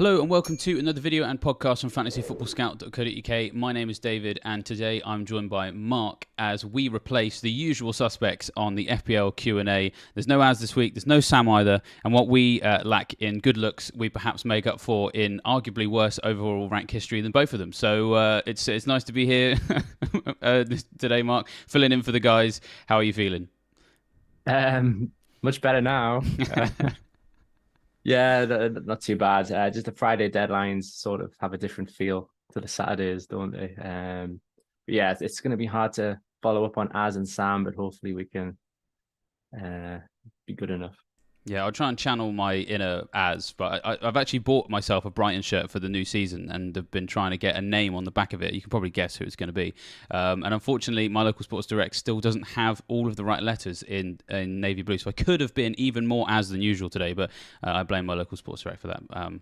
Hello and welcome to another video and podcast from fantasyfootballscout.co.uk. My name is David and today I'm joined by Mark as we replace the usual suspects on the FPL Q&A. There's no Az this week, there's no Sam either, and what we lack in good looks we perhaps make up for in arguably worse overall rank history than both of them. So it's nice to be here today, Mark, filling in for the guys. How are you feeling? Much better now. Yeah, not too bad. Just the Friday deadlines sort of have a different feel to the Saturdays, don't they? But yeah, it's going to be hard to follow up on Az and Sam, but hopefully we can be good enough. Yeah, I'll try and channel my inner Az, but I've actually bought myself a Brighton shirt for the new season and have been trying to get a name on the back of it. You can probably guess who it's going to be. And unfortunately, my local Sports Direct still doesn't have all of the right letters in navy blue, so I could have been even more Az than usual today, but I blame my local Sports Direct for that.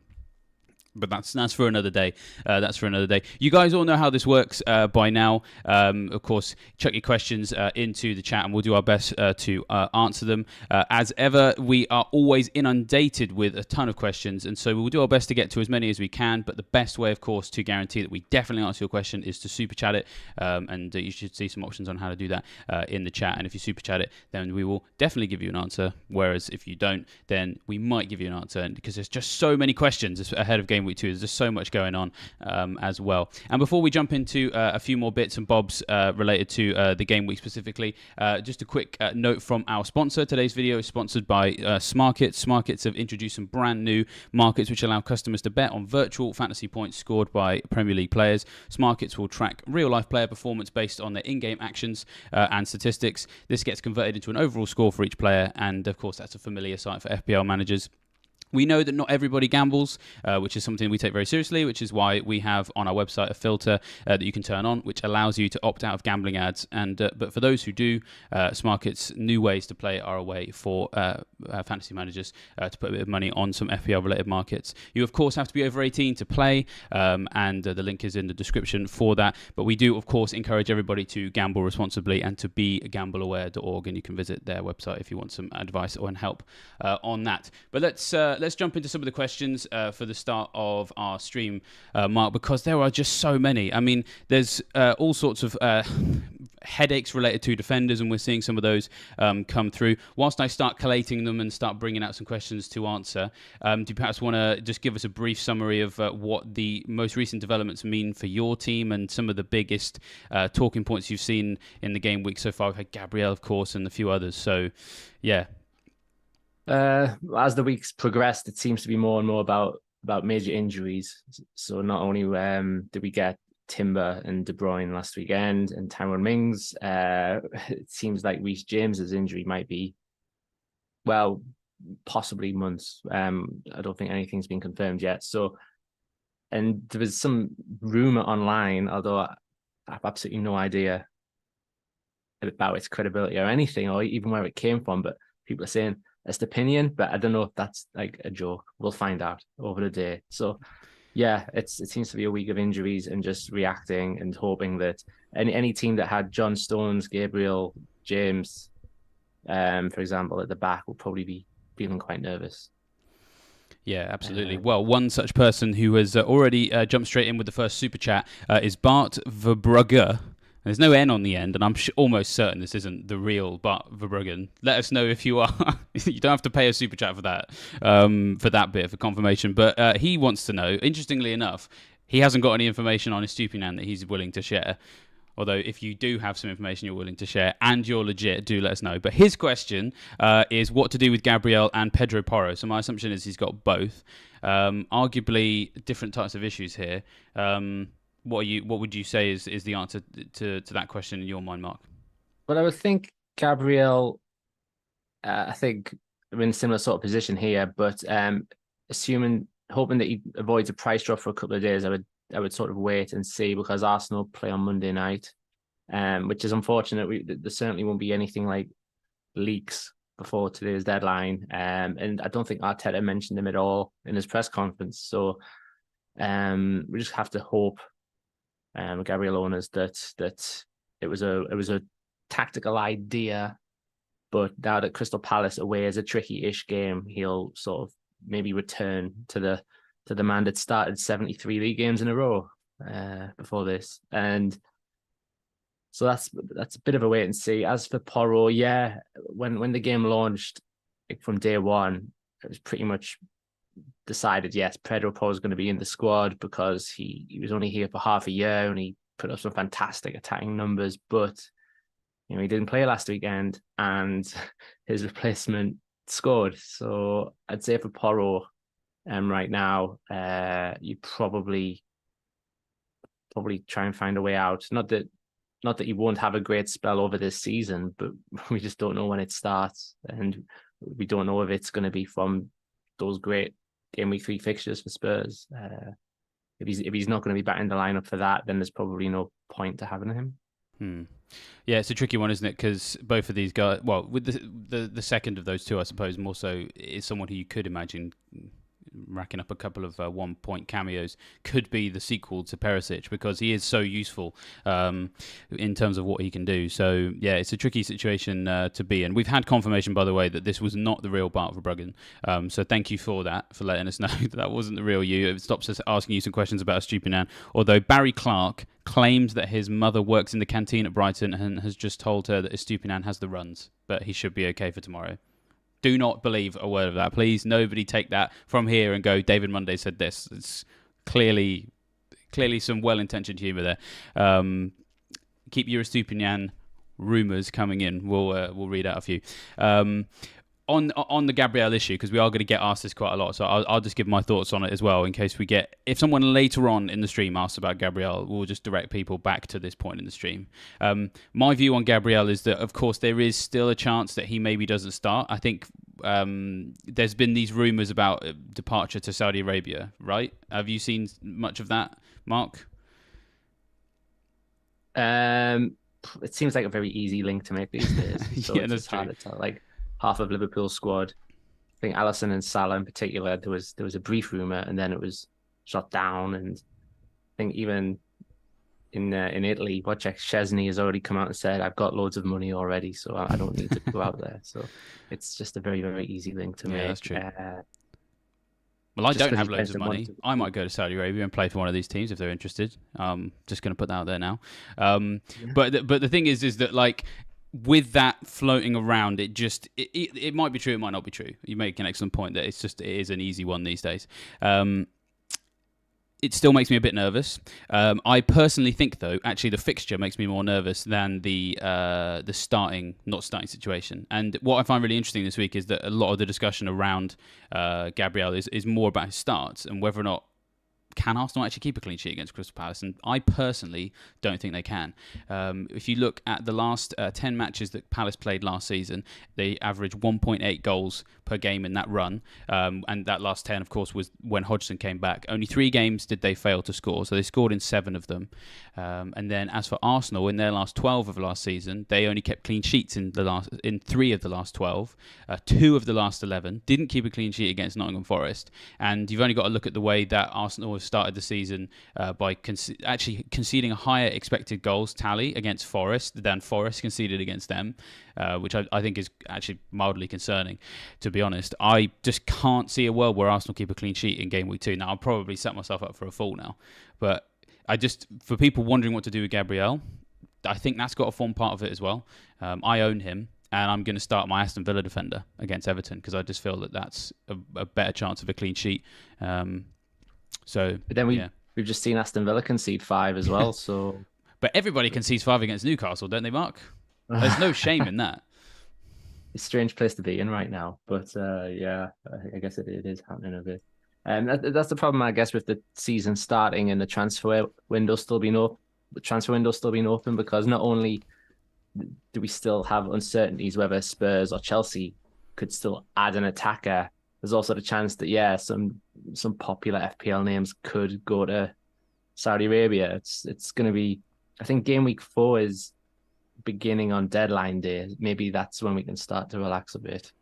But that's for another day. That's for another day. You guys all know how this works by now. Of course, chuck your questions into the chat and we'll do our best to answer them. As ever, we are always inundated with a ton of questions, and so we'll do our best to get to as many as we can. But the best way, of course, to guarantee that we definitely answer your question is to super chat it. And you should see some options on how to do that in the chat. And if you super chat it, then we will definitely give you an answer. Whereas if you don't, then we might give you an answer. And because there's just so many questions ahead of Gameweek 2. There's just so much going on as well. And before we jump into a few more bits and bobs related to the game week specifically, just a quick note from our sponsor. Today's video is sponsored by Smarkets. Smarkets have introduced some brand new markets which allow customers to bet on virtual fantasy points scored by Premier League players. Smarkets will track real-life player performance based on their in-game actions and statistics. This gets converted into an overall score for each player, and of course that's a familiar site for FPL managers. We know that not everybody gambles, which is something we take very seriously, which is why we have on our website a filter that you can turn on, which allows you to opt out of gambling ads. And but for those who do, Smarkets' new ways to play are a way for fantasy managers to put a bit of money on some FPL-related markets. You, of course, have to be over 18 to play, and the link is in the description for that. But we do, of course, encourage everybody to gamble responsibly and to be gambleaware.org, and you can visit their website if you want some advice or help on that. But let's jump into some of the questions for the start of our stream, Mark, because there are just so many. I mean, there's all sorts of headaches related to defenders, and we're seeing some of those come through. Whilst I start collating them and start bringing out some questions to answer, do you perhaps want to just give us a brief summary of what the most recent developments mean for your team and some of the biggest talking points you've seen in the game week so far? We've had Gabriel, of course, and a few others. So, yeah. As the weeks progressed, it seems to be more and more about major injuries. So not only did we get Timber and De Bruyne last weekend and Tyrone Mings, it seems like Reece James's injury might be, well, possibly months. I don't think anything's been confirmed yet. So, and there was some rumor online, although I have absolutely no idea about its credibility or anything, or even where it came from, but people are saying it's opinion, but I don't know if that's like a joke. We'll find out over the day. So yeah, it seems to be a week of injuries and just reacting and hoping that any team that had John Stones, Gabriel, James, for example, at the back will probably be feeling quite nervous. Yeah, absolutely. Well, one such person who has already jumped straight in with the first super chat is Bart Verbrugge. There's no N on the end, and I'm almost certain this isn't the real Bart Verbruggen. Let us know if you are. You don't have to pay a super chat for that bit, for confirmation. But he wants to know, interestingly enough, he hasn't got any information on his Stupinan that he's willing to share. Although if you do have some information you're willing to share and you're legit, do let us know. But his question is what to do with Gabriel and Pedro Porro. So my assumption is he's got both. Arguably different types of issues here. What would you say is the answer to that question in your mind, Mark? Well, I would think Gabriel, I think I'm in a similar sort of position here, but hoping that he avoids a price drop for a couple of days, I would sort of wait and see, because Arsenal play on Monday night, which is unfortunate. There certainly won't be anything like leaks before today's deadline, and I don't think Arteta mentioned him at all in his press conference. So we just have to hope, Gabriel owners, that it was a tactical idea, but now that Crystal Palace away is a tricky-ish game, he'll sort of maybe return to the the man that started 73 league games in a row before this. And so that's a bit of a wait and see. As for Porro, yeah, when the game launched, like from day one, it was pretty much decided, yes, Pedro Porro is going to be in the squad because he was only here for half a year and he put up some fantastic attacking numbers, but he didn't play last weekend and his replacement scored. So I'd say for Porro, right now, you probably try and find a way out. Not that he won't have a great spell over this season, but we just don't know when it starts, and we don't know if it's going to be from those great game week 3 fixtures for Spurs. If he's not going to be back in the lineup for that, then there's probably no point to having him. Yeah, it's a tricky one, isn't it? Because both of these guys, well, with the second of those two, I suppose, more so is someone who you could imagine racking up a couple of 1-point cameos, could be the sequel to Perisic, because he is so useful in terms of what he can do. So yeah, it's a tricky situation to be in. We've had confirmation, by the way, that this was not the real Bart Verbruggen. So thank you for that, for letting us know that wasn't the real you. It stops us asking you some questions about Estupiñán. Although Barry Clark claims that his mother works in the canteen at Brighton and has just told her that Estupiñán has the runs, but he should be okay for tomorrow. Do not believe a word of that. Please, nobody take that from here and go, David Monday said this. It's clearly some well-intentioned humour there. Keep your Estupiñán rumours coming in. We'll read out a few. On the Gabriel issue, because we are going to get asked this quite a lot, so I'll just give my thoughts on it as well, in case we get... If someone later on in the stream asks about Gabriel, we'll just direct people back to this point in the stream. My view on Gabriel is that, of course, there is still a chance that he maybe doesn't start. I think there's been these rumours about departure to Saudi Arabia, right? Have you seen much of that, Mark? It seems like a very easy link to make these days. So yeah, it's that's true. hard to tell. Like, half of Liverpool's squad, I think Alisson and Salah in particular, there was a brief rumour and then it was shot down. And I think even in Italy, Wojciech Szczesny has already come out and said, I've got loads of money already, so I don't need to go out there. So it's just a very, very easy link to make. That's true. Well, I don't have loads of money. I might go to Saudi Arabia and play for one of these teams if they're interested. Just going to put that out there now. But the thing is that, like, with that floating around, it might be true, it might not be true. You make an excellent point that it is an easy one these days. It still makes me a bit nervous. I personally think, though, actually the fixture makes me more nervous than the not starting situation. And what I find really interesting this week is that a lot of the discussion around Gabriel is more about his starts and whether or not can Arsenal actually keep a clean sheet against Crystal Palace? And I personally don't think they can. If you look at the last 10 matches that Palace played last season, they averaged 1.8 goals per game in that run. And that last 10, of course, was when Hodgson came back. Only 3 games did they fail to score, so they scored in 7 of them. And then as for Arsenal, in their last 12 of last season, they only kept clean sheets in 3 of the last 12. 2 of the last 11 didn't keep a clean sheet against Nottingham Forest. And you've only got to look at the way that Arsenal have started the season by actually conceding a higher expected goals tally against Forest than Forest conceded against them, which I think is actually mildly concerning, to be honest. I just can't see a world where Arsenal keep a clean sheet in Game Week 2. Now, I'll probably set myself up for a fall now, but for people wondering what to do with Gabriel, I think that's got to form part of it as well. I own him, and I'm going to start my Aston Villa defender against Everton because I just feel that that's a better chance of a clean sheet. But then we've just seen Aston Villa concede 5 as well. So, but everybody concedes 5 against Newcastle, don't they, Mark? There's no shame in that. It's a strange place to be in right now, but yeah, I guess it is happening a bit. That's the problem, I guess, with the season starting and the transfer window still being open. The transfer window still being open because not only do we still have uncertainties whether Spurs or Chelsea could still add an attacker, there's also the chance that some popular FPL names could go to Saudi Arabia. It's going to be, I think Game Week 4 is beginning on deadline day. Maybe that's when we can start to relax a bit.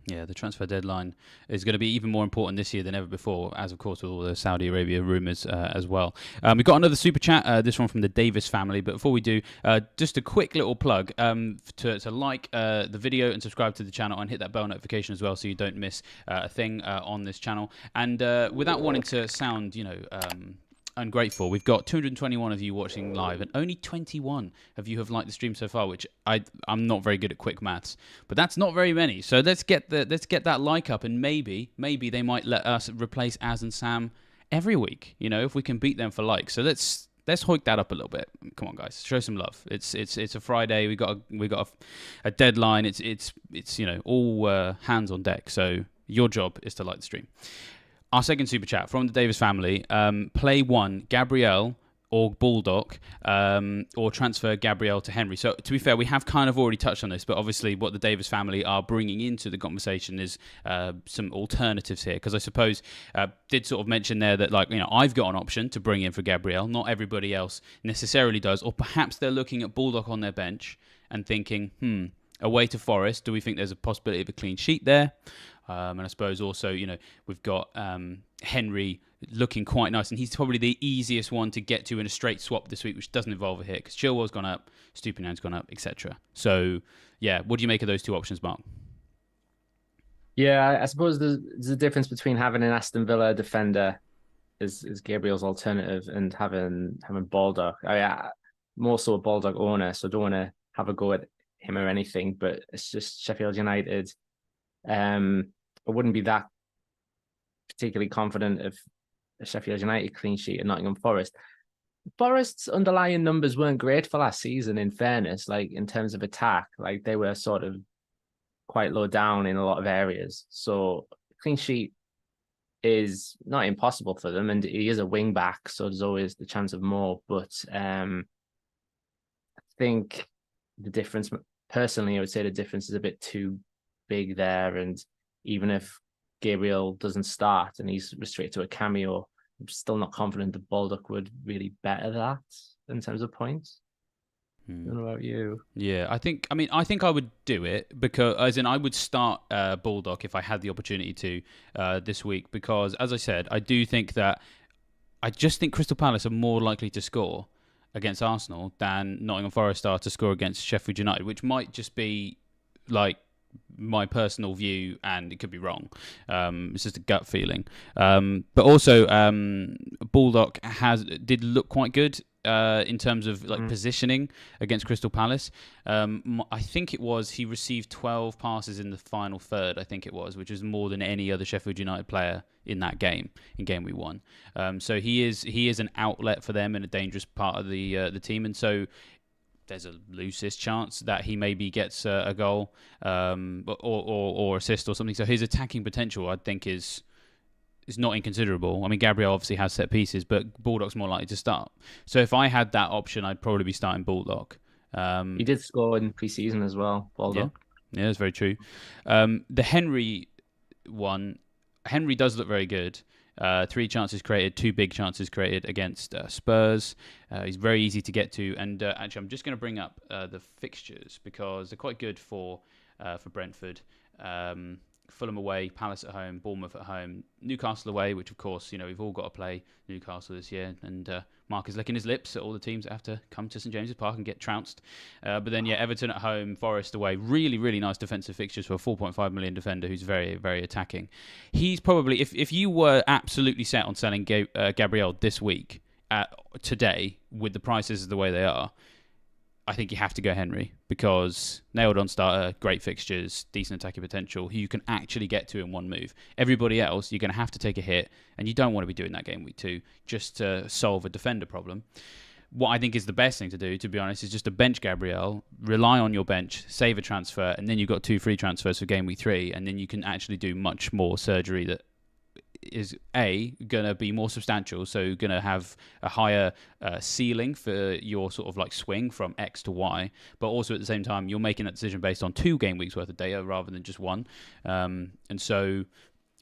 Yeah, the transfer deadline is going to be even more important this year than ever before, as of course with all the Saudi Arabia rumours as well. We've got another super chat, this one from the Davis family. But before we do, just a quick little plug to like the video and subscribe to the channel and hit that bell notification as well, so you don't miss a thing on this channel. And without wanting to sound, ungrateful, we've got 221 of you watching live, and only 21 of you have liked the stream so far, which I'm not very good at quick maths, but that's not very many. So let's get that like up, and maybe they might let us replace Az and Sam every week, if we can beat them for likes. So let's hike that up a little bit. Come on, guys, show some love. It's a Friday. We got a deadline. It's all hands on deck. So your job is to like the stream. Our second super chat from the Davis family. Play one, Gabriel or Baldock, or transfer Gabriel to Henry. So to be fair, we have kind of already touched on this, but obviously what the Davis family are bringing into the conversation is some alternatives here. Because I suppose did sort of mention there that I've got an option to bring in for Gabriel. Not everybody else necessarily does. Or perhaps they're looking at Baldock on their bench and thinking, away to Forest, do we think there's a possibility of a clean sheet there? And I suppose also, we've got Henry looking quite nice, and he's probably the easiest one to get to in a straight swap this week, which doesn't involve a hit, because Chilwell's gone up, Stupinian's gone up, etc. So, yeah, what do you make of those two options, Mark? Yeah, I suppose there's a difference between having an Aston Villa defender as Gabriel's alternative and having Baldock. More so a Baldock owner, so I don't want to have a go at him or anything, but it's just Sheffield United. I wouldn't be that particularly confident of a Sheffield United clean sheet at Nottingham Forest. Forest's underlying numbers weren't great for last season, in fairness, in terms of attack. They were sort of quite low down in a lot of areas. So clean sheet is not impossible for them, and he is a wing back, so there's always the chance of more. But I think the difference, personally, I would say the difference is a bit too big there, and even if Gabriel doesn't start and he's restricted to a cameo, I'm still not confident that Baldock would really better that in terms of points. I don't know about you. Yeah, I think I would do it, because as in I would start Baldock if I had the opportunity to this week, because as I said, I just think Crystal Palace are more likely to score against Arsenal than Nottingham Forest are to score against Sheffield United, which might just be my personal view, and it could be wrong. It's just a gut feeling. But also, Baldock did look quite good in terms of positioning against Crystal Palace. I think he received 12 passes in the final third, I think it was, which is more than any other Sheffield United player in that game, in Gameweek 1. So he is an outlet for them in a dangerous part of the team, and so there's a loosest chance that he maybe gets a goal or assist or something. So his attacking potential, I think, is not inconsiderable. I mean, Gabriel obviously has set pieces, but Baldock's more likely to start. So if I had that option, I'd probably be starting Baldock. He did score in pre-season as well, Baldock. Yeah, that's very true. The Henry one, Henry does look very good. 3 chances created, 2 big chances created against Spurs. He's very easy to get to, and actually, I'm just going to bring up the fixtures because they're quite good for Brentford. Fulham away, Palace at home, Bournemouth at home, Newcastle away, which of course we've all got to play Newcastle this year, and Marc is licking his lips at all the teams that have to come to St James's Park and get trounced. But then Everton at home, Forest away, really really nice defensive fixtures for a 4.5 million defender who's very very attacking. He's probably, if you were absolutely set on selling Gabriel this week today with the prices the way they are, I think you have to go Henry, because nailed on starter, great fixtures, decent attacking potential, who you can actually get to in one move. Everybody else, you're going to have to take a hit, and you don't want to be doing that game week 2 just to solve a defender problem. What I think is the best thing to do, to be honest, is just to bench Gabriel, rely on your bench, save a transfer, and then you've got 2 free transfers for game week 3, and then you can actually do much more surgery that is going to be more substantial, so going to have a higher ceiling for your sort of swing from X to Y, but also at the same time you're making that decision based on 2 game weeks worth of data rather than just 1. And so,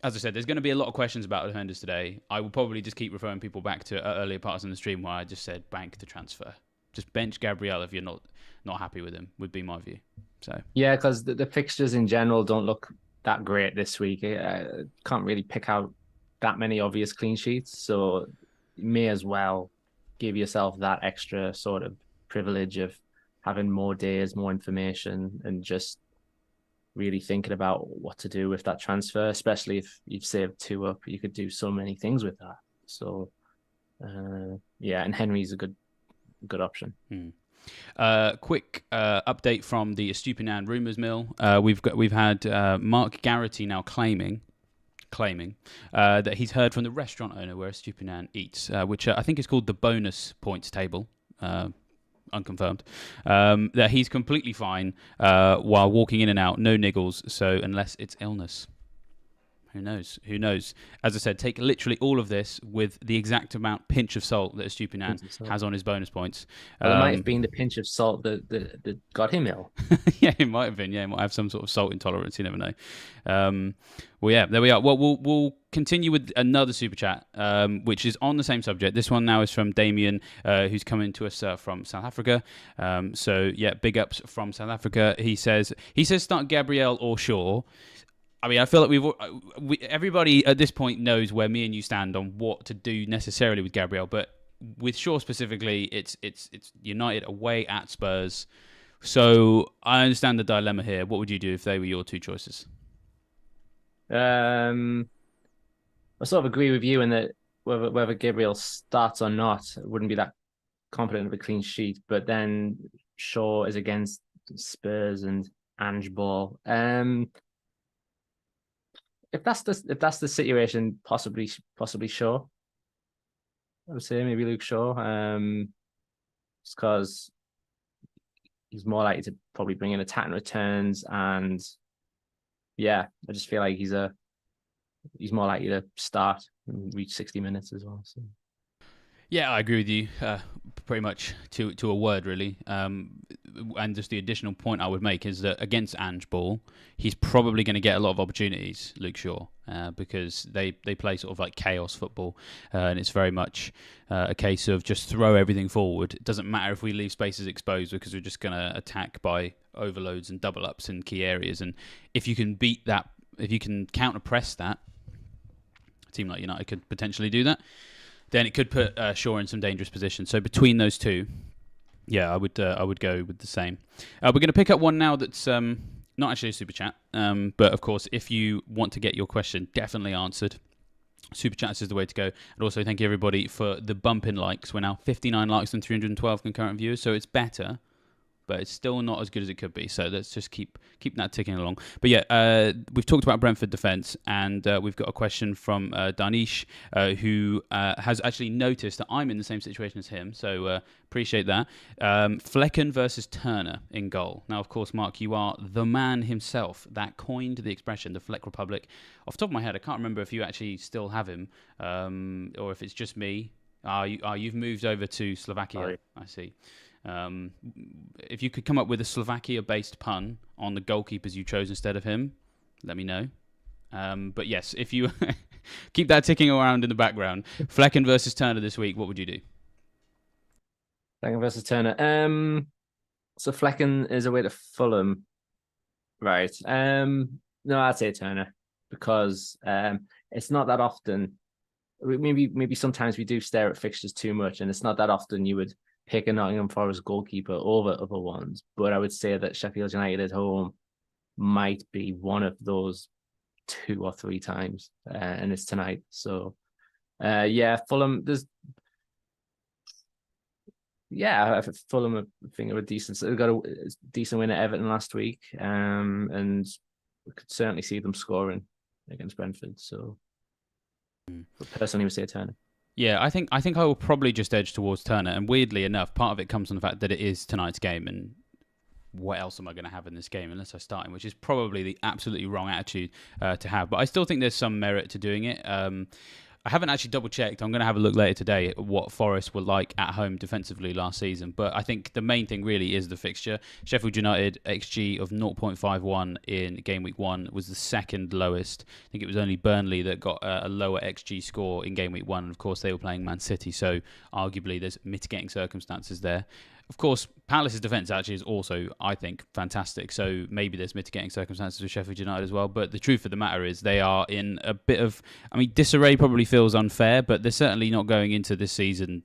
as I said, there's going to be a lot of questions about defenders today. I will probably just keep referring people back to earlier parts in the stream where I just said bank the transfer. Just bench Gabriel if you're not happy with him, would be my view. So yeah, because the fixtures in general don't look that great this week. Can't really pick out that many obvious clean sheets, so you may as well give yourself that extra sort of privilege of having more days, more information, and just really thinking about what to do with that transfer, especially if you've saved 2 up. You could do so many things with that. So, yeah, and Henry's a good option. Quick update from the Estupiñán rumours mill. We've had Marc Garrity now claiming that he's heard from the restaurant owner where Estupiñán eats, which I think is called the bonus points table. Unconfirmed, that he's completely fine while walking in and out, no niggles. So unless it's illness, who knows? Who knows? As I said, take literally all of this with the exact pinch of salt that Estupiñán has on his bonus points. Well, it might have been the pinch of salt that got him ill. Yeah, it might have been. Yeah, he might have some sort of salt intolerance. You never know. Well, yeah, there we are. Well, we'll continue with another super chat, which is on the same subject. This one now is from Damien, who's coming to us from South Africa. So yeah, big ups from South Africa. He says start Gabriel or Shaw. I mean, I feel like everybody at this point knows where me and you stand on what to do necessarily with Gabriel, but with Shaw specifically, it's United away at Spurs. So I understand the dilemma here. What would you do if they were your two choices? I sort of agree with you in that whether Gabriel starts or not, I wouldn't be that confident of a clean sheet. But then Shaw is against Spurs and Ange Ball. If that's the situation, possibly Shaw. I would say maybe Luke Shaw. Just because he's more likely to probably bring in attack and returns, and yeah, I just feel like he's more likely to start and reach 60 minutes as well. So. Yeah, I agree with you pretty much to a word, really. And just the additional point I would make is that against Ange Ball, he's probably going to get a lot of opportunities, Luke Shaw, because they play sort of like chaos football, and it's very much a case of just throw everything forward. It doesn't matter if we leave spaces exposed because we're just going to attack by overloads and double ups in key areas. And if you can beat that, if you can counter press that, a team like United could potentially do that. Then it could put Shaw in some dangerous positions. So between those two, yeah, I would go with the same. We're going to pick up one now that's not actually a super chat, but of course, if you want to get your question definitely answered, super chats is the way to go. And also, thank you everybody for the bump in likes. We're now 59 likes and 312 concurrent viewers, so it's better, but it's still not as good as it could be. So let's just keep that ticking along. But yeah, we've talked about Brentford defence, and we've got a question from Danish, who has actually noticed that I'm in the same situation as him. So appreciate that. Flecken versus Turner in goal. Now, of course, Mark, you are the man himself that coined the expression, the Fleck Republic. Off the top of my head, I can't remember if you actually still have him, or if it's just me. You've moved over to Slovakia. Sorry. I see. If you could come up with a Slovakia-based pun on the goalkeepers you chose instead of him, let me know. But yes, if you keep that ticking around in the background, Flecken versus Turner this week, what would you do? Flecken versus Turner. So Flecken is away to Fulham, right? No, I'd say Turner because it's not that often. Maybe sometimes we do stare at fixtures too much, and it's not that often you would pick a Nottingham Forest goalkeeper over other ones, but I would say that Sheffield United at home might be one of those 2 or 3 times, and it's tonight. So, yeah, Fulham. Fulham, I think, are a decent. They got a decent win at Everton last week, and we could certainly see them scoring against Brentford. So, but personally, I would say Turner. Yeah, I think I will probably just edge towards Turner, and weirdly enough, part of it comes from the fact that it is tonight's game, and what else am I going to have in this game unless I start him, which is probably the absolutely wrong attitude to have. But I still think there's some merit to doing it. I haven't actually double-checked. I'm going to have a look later today at what Forest were like at home defensively last season. But I think the main thing really is the fixture. Sheffield United XG of 0.51 in Game Week 1 was the second lowest. I think it was only Burnley that got a lower XG score in Game Week 1. And of course, they were playing Man City. So arguably, there's mitigating circumstances there. Of course, Palace's defence actually is also, I think, fantastic. So maybe there's mitigating circumstances with Sheffield United as well. But the truth of the matter is they are in a bit of, I mean, disarray probably feels unfair, but they're certainly not going into this season,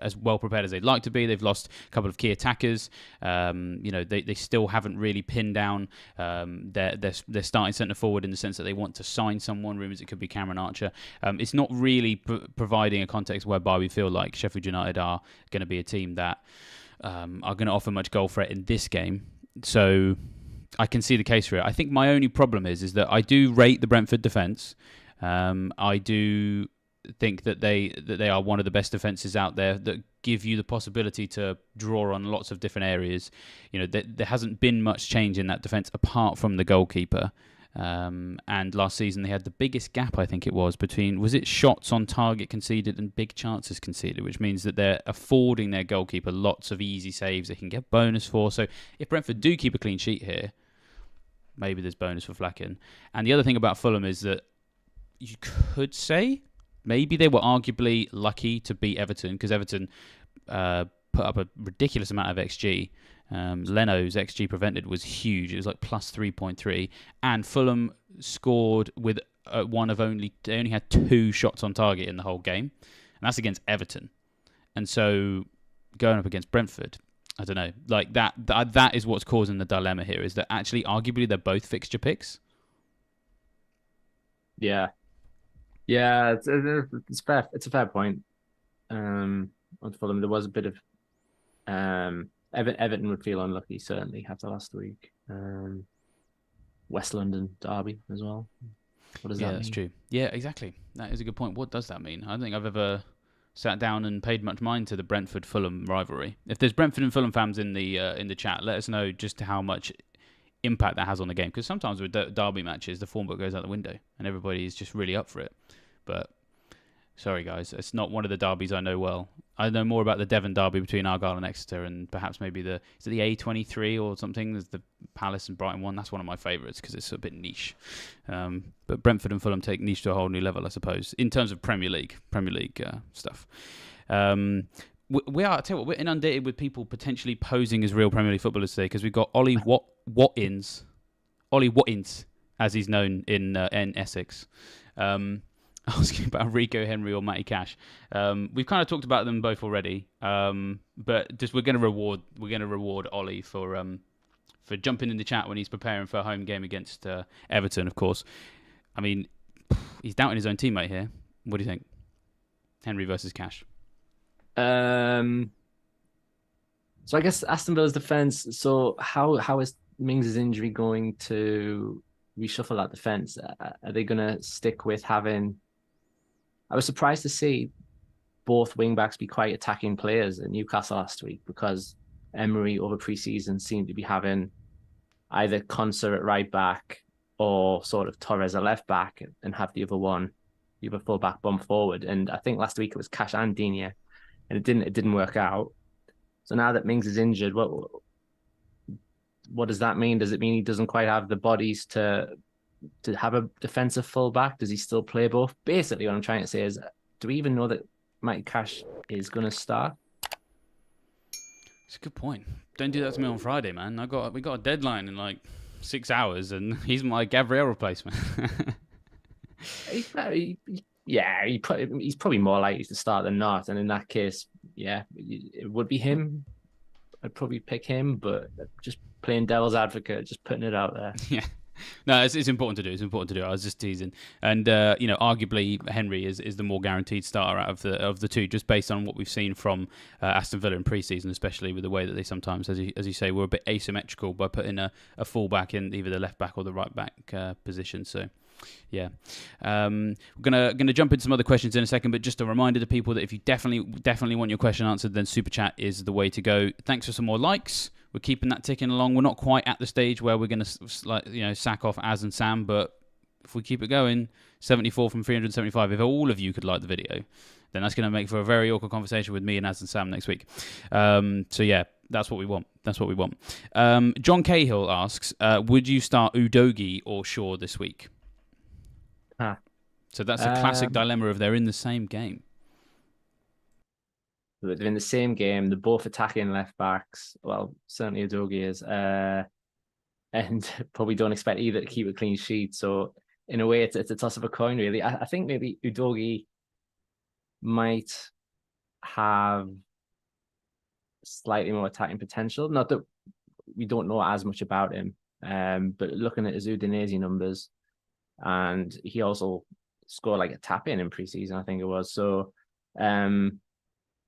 as well prepared as they'd like to be. They've lost a couple of key attackers. They still haven't really pinned down their starting centre forward in the sense that they want to sign someone. Rumours it could be Cameron Archer. It's not really providing a context whereby we feel like Sheffield United are going to be a team that are going to offer much goal threat in this game. So I can see the case for it. I think my only problem is that I do rate the Brentford defence. I do think that they are one of the best defences out there that give you the possibility to draw on lots of different areas. There hasn't been much change in that defence apart from the goalkeeper. And last season they had the biggest gap, I think it was, between, was it shots on target conceded and big chances conceded, which means that they're affording their goalkeeper lots of easy saves they can get bonus for. So if Brentford do keep a clean sheet here, maybe there's bonus for Flacken. And the other thing about Fulham is that you could say maybe they were arguably lucky to beat Everton, because Everton put up a ridiculous amount of XG. Leno's XG prevented was huge. It was like plus 3.3. And Fulham scored with they only had 2 shots on target in the whole game. And that's against Everton. And so going up against Brentford, I don't know. Like that is what's causing the dilemma here, is that actually arguably they're both fixture picks. Yeah. Yeah, it's fair. It's a fair point. On Fulham, there was a bit of Everton would feel unlucky certainly after last week. West London derby as well. What does that mean? Yeah, that's true. Yeah, exactly. That is a good point. What does that mean? I don't think I've ever sat down and paid much mind to the Brentford-Fulham rivalry. If there's Brentford and Fulham fans in the chat, let us know just how much impact that has on the game. Because sometimes with derby matches, the form book goes out the window and everybody is just really up for it. But sorry, guys, it's not one of the derbies I know well. I know more about the Devon derby between Argyle and Exeter, and perhaps maybe is it the A23 or something? There's the Palace and Brighton one. That's one of my favourites because it's a bit niche. But Brentford and Fulham take niche to a whole new level, I suppose, in terms of Premier League stuff. We are, I tell you what, we're inundated with people potentially posing as real Premier League footballers today, because we've got Ollie Watkins, as he's known in Essex. Asking about Rico Henry or Matty Cash. We've kind of talked about them both already, but just we're going to reward Ollie for jumping in the chat when he's preparing for a home game against Everton. Of course, I mean, he's doubting his own teammate here. What do you think? Henry versus Cash. So I guess Aston Villa's defense. So how is Mings' injury going to reshuffle that defense? Are they going to stick with having? I was surprised to see both wing-backs be quite attacking players at Newcastle last week, because Emery over pre-season seemed to be having either Konsa at right back or sort of Torres at left back, and have the other full back bump forward. And I think last week it was Cash and Digne, and it didn't work out. So now that Mings is injured, what does that mean? Does it mean he doesn't quite have the bodies to have a defensive fullback? Does he still play both? Basically, what I'm trying to say is, do we even know that Matty Cash is going to start? It's a good point. Don't do that to me on Friday, man. We got a deadline in like 6 hours, and he's my Gabriel replacement. He's probably more likely to start than not, and in that case, yeah, it would be him. I'd probably pick him, but just playing devil's advocate, just putting it out there. Yeah. No, it's important to do. It's important to do. I was just teasing, and arguably Henry is the more guaranteed starter out of the two, just based on what we've seen from Aston Villa in pre-season, especially with the way that they sometimes, as you say, were a bit asymmetrical by putting a full-back in either the left back or the right back position. So, yeah, we're gonna jump into some other questions in a second, but just a reminder to people that if you definitely want your question answered, then Super Chat is the way to go. Thanks for some more likes. We're keeping that ticking along. We're not quite at the stage where we're going to sack off Az and Sam, but if we keep it going, 74 from 375, if all of you could like the video, then that's going to make for a very awkward conversation with me and Az and Sam next week. So yeah, that's what we want. John Cahill asks, would you start Udogie or Shaw this week? So that's a classic dilemma of they're in the same game. They're in the same game. They're both attacking left backs. Well, certainly Udogie is, and probably don't expect either to keep a clean sheet. So in a way, it's a toss of a coin, really. I think maybe Udogie might have slightly more attacking potential. Not that we don't know as much about him, but looking at his Udinese numbers, and he also scored like a tap in preseason, I think it was. So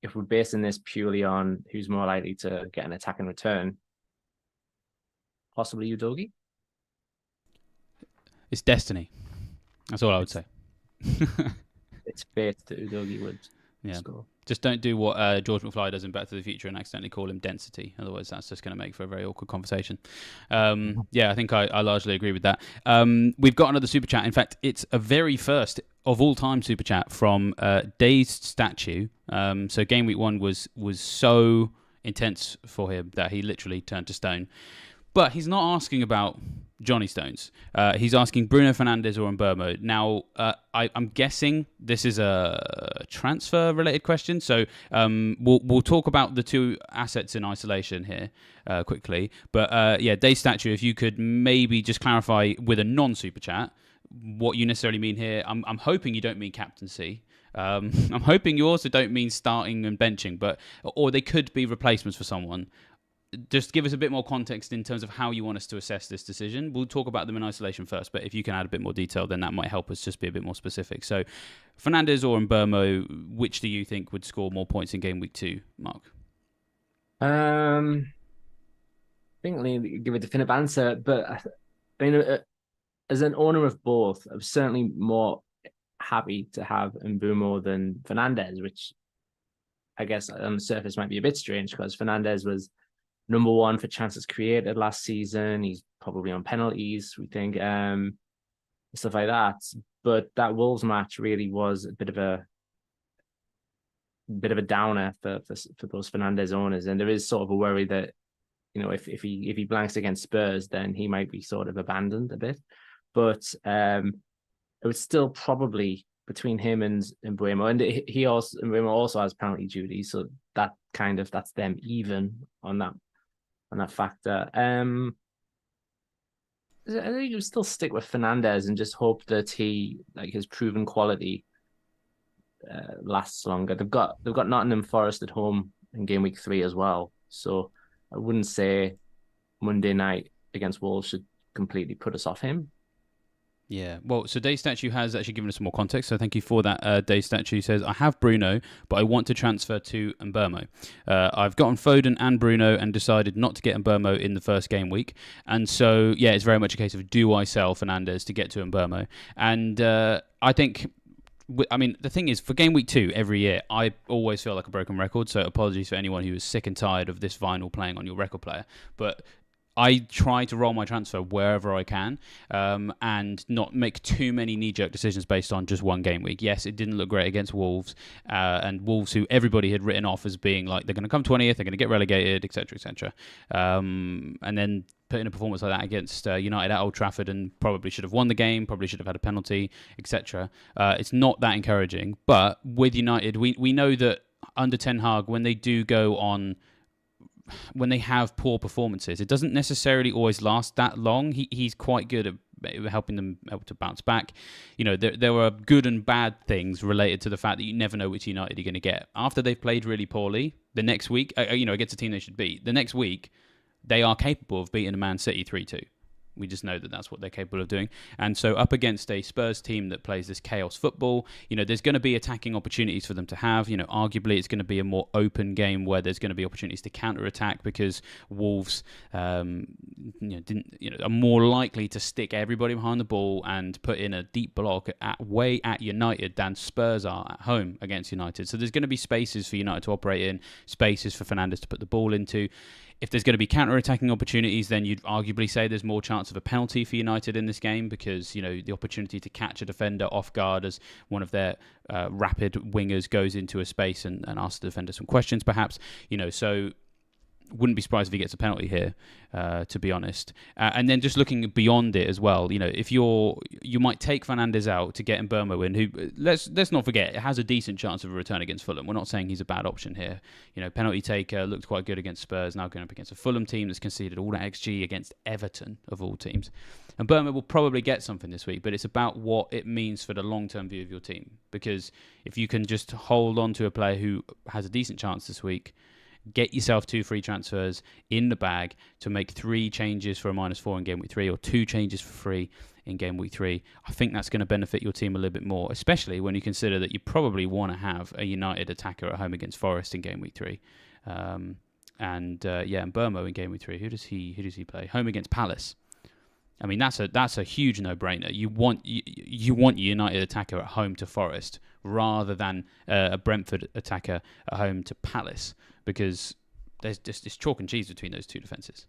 if we're basing this purely on who's more likely to get an attack in return, possibly Udogie. It's destiny. That's all I would say. It's fate that Udogie would score. Just don't do what George McFly does in Back to the Future and accidentally call him Density. Otherwise, that's just going to make for a very awkward conversation. I think I largely agree with that. We've got another super chat. In fact, it's a very first of all time super chat from Dazed Statue. So Game Week 1 was so intense for him that he literally turned to stone. But he's not asking about Johnny Stones. He's asking Bruno Fernandes or Mbeumo. Now, I'm guessing this is a transfer-related question. So we'll talk about the two assets in isolation here quickly. But Dave Statue, if you could maybe just clarify with a non-super chat what you necessarily mean here. I'm hoping you don't mean captaincy. I'm hoping you also don't mean starting and benching, or they could be replacements for someone. Just give us a bit more context in terms of how you want us to assess this decision. We'll talk about them in isolation first, but if you can add a bit more detail, then that might help us just be a bit more specific. So, Fernandes or Mbeumo, which do you think would score more points in Game Week 2, Mark? I think I'll give a definitive answer, but I mean, as an owner of both, I'm certainly more happy to have Mbeumo than Fernandes, which I guess on the surface might be a bit strange because Fernandes was number one for chances created last season. He's probably on penalties, we think, stuff like that. But that Wolves match really was a bit of a downer for those Fernandes owners, and there is sort of a worry that if he blanks against Spurs, then he might be sort of abandoned a bit. But it was still probably between him and Mbeumo, and Mbeumo also has penalty duty, so that's them even on that factor. I think you still stick with Fernandes and just hope that his proven quality lasts longer. They've got Nottingham Forest at home in Game Week 3 as well, so I wouldn't say Monday night against Wolves should completely put us off him. Yeah, well, so Dave Statue has actually given us some more context, so thank you for that. Dave Statue says, I have Bruno, but I want to transfer to Mbeumo. I've gotten Foden and Bruno and decided not to get Mbeumo in the first game week. And so, it's very much a case of do I sell Fernandes to get to Mbeumo? And I think, the thing is, for Game Week 2 every year, I always feel like a broken record, so apologies for anyone who is sick and tired of this vinyl playing on your record player. But I try to roll my transfer wherever I can and not make too many knee-jerk decisions based on just one game week. Yes, it didn't look great against Wolves, and Wolves who everybody had written off as being like they're going to come 20th, they're going to get relegated, etc., etc. And then put in a performance like that against United at Old Trafford and probably should have won the game, probably should have had a penalty, etc. It's not that encouraging. But with United, we know that under Ten Hag, when they do go on... when they have poor performances, it doesn't necessarily always last that long. He's quite good at helping them to bounce back. There are good and bad things related to the fact that you never know which United you're going to get. After they've played really poorly, the next week, against a team they should beat, the next week, they are capable of beating a Man City 3-2. We just know that that's what they're capable of doing. And so up against a Spurs team that plays this chaos football, there's going to be attacking opportunities for them to have. Arguably it's going to be a more open game where there's going to be opportunities to counter-attack because Wolves are more likely to stick everybody behind the ball and put in a deep block way at United than Spurs are at home against United. So there's going to be spaces for United to operate in, spaces for Fernandes to put the ball into. If there's going to be counter-attacking opportunities, then you'd arguably say there's more chance of a penalty for United in this game because, the opportunity to catch a defender off guard as one of their rapid wingers goes into a space and asks the defender some questions, perhaps. So Wouldn't be surprised if he gets a penalty here, to be honest. And then just looking beyond it as well, if you might take Fernandes out to get Mbeumo in, who let's not forget has a decent chance of a return against Fulham. We're not saying he's a bad option here. Penalty taker, looked quite good against Spurs. Now going up against a Fulham team that's conceded all that XG against Everton of all teams. And Mbeumo will probably get something this week, but it's about what it means for the long-term view of your team. Because if you can just hold on to a player who has a decent chance this week, get yourself 2 free transfers in the bag to make 3 changes for a -4 in game week 3, or 2 changes for free in game week 3. I think that's going to benefit your team a little bit more, especially when you consider that you probably want to have a United attacker at home against Forest in game week 3. And Mbeumo in game week 3. Who does he play? Home against Palace. I mean, that's a huge no-brainer. You want your United attacker at home to Forest rather than a Brentford attacker at home to Palace, because there's just it's chalk and cheese between those 2 defenses.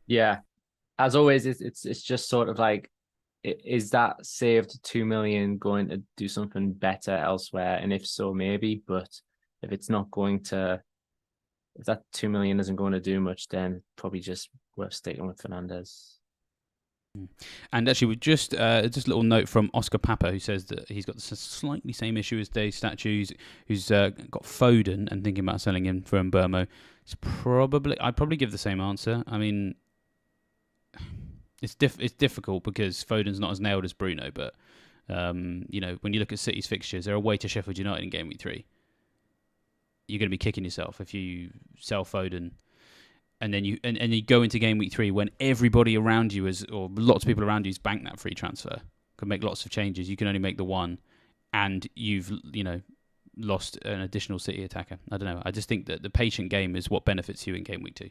Yeah, as always, it's just sort of like, is that saved 2 million going to do something better elsewhere? And if so, maybe. But if it's not going to, if that 2 million isn't going to do much, then probably just worth sticking with Fernandes. And actually, we just a little note from Oscar Papa, who says that he's got the slightly same issue as Dave Statues, who's got Foden and thinking about selling him for Mbeumo. I'd probably give the same answer. I mean, it's difficult because Foden's not as nailed as Bruno, but when you look at City's fixtures, they're away to Sheffield United in game week 3. You're going to be kicking yourself if you sell Foden, and then you go into game week 3 when everybody around you or lots of people around you has banked that free transfer, can make lots of changes. You can only make the one, and you've lost an additional City attacker. I don't know. I just think that the patient game is what benefits you in game week 2.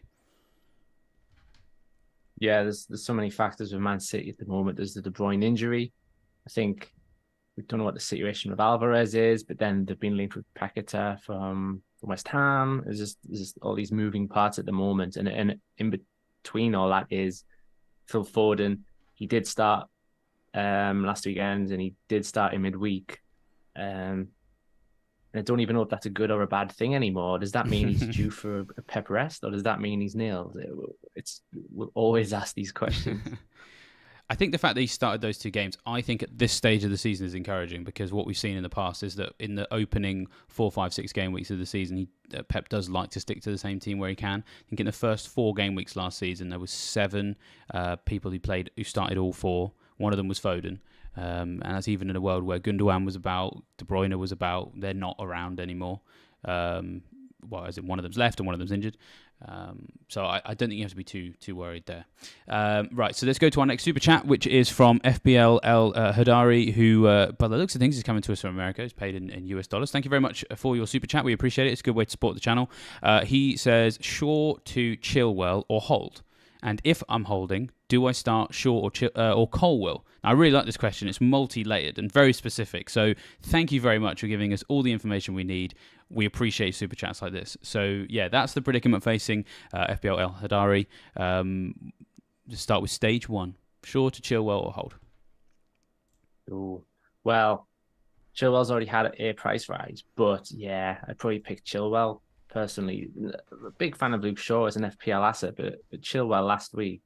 Yeah, there's so many factors with Man City at the moment. There's the De Bruyne injury. I think we don't know what the situation with Alvarez is, but then they've been linked with Paqueta from West Ham. There's just all these moving parts at the moment. And in between all that is Phil Foden. He did start last weekend, and he did start in midweek. And I don't even know if that's a good or a bad thing anymore. Does that mean he's due for a pep rest, or does that mean he's nailed? We'll always ask these questions. I think the fact that he started those 2 games, I think at this stage of the season is encouraging, because what we've seen in the past is that in the opening 4, 5, 6 game weeks of the season, Pep does like to stick to the same team where he can. I think in the first 4 game weeks last season, there was 7 people who started all 4. One of them was Foden. And that's even in a world where Gundogan was about, De Bruyne was about. They're not around anymore. As in one of them's left and one of them's injured. So I don't think you have to be too worried there. Right, so let's go to our next super chat, which is from FPL El Hadari, who, by the looks of things, is coming to us from America. He's paid in US dollars. Thank you very much for your super chat. We appreciate it. It's a good way to support the channel. He says, Shaw to Chilwell or hold? And if I'm holding, do I start Shaw or Colwill? Now, I really like this question. It's multi-layered and very specific. So thank you very much for giving us all the information we need. We appreciate super chats like this. So yeah, that's the predicament facing FPL El Hadari. Just start with stage 1. Shaw to Chilwell or hold? Ooh. Well, Chilwell's already had a price rise, but yeah, I'd probably pick Chilwell. Personally, a big fan of Luke Shaw as an FPL asset, but Chilwell last week,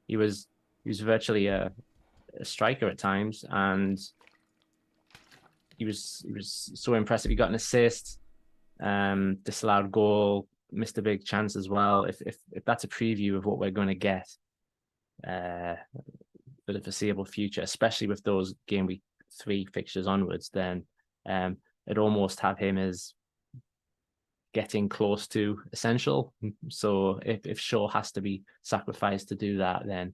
he was virtually a striker at times, and he was so impressive. He got an assist, disallowed goal, missed a big chance as well. If that's a preview of what we're going to get for the foreseeable future, especially with those game week 3 fixtures onwards, then I'd almost have him as getting close to essential. So if Shaw has to be sacrificed to do that, then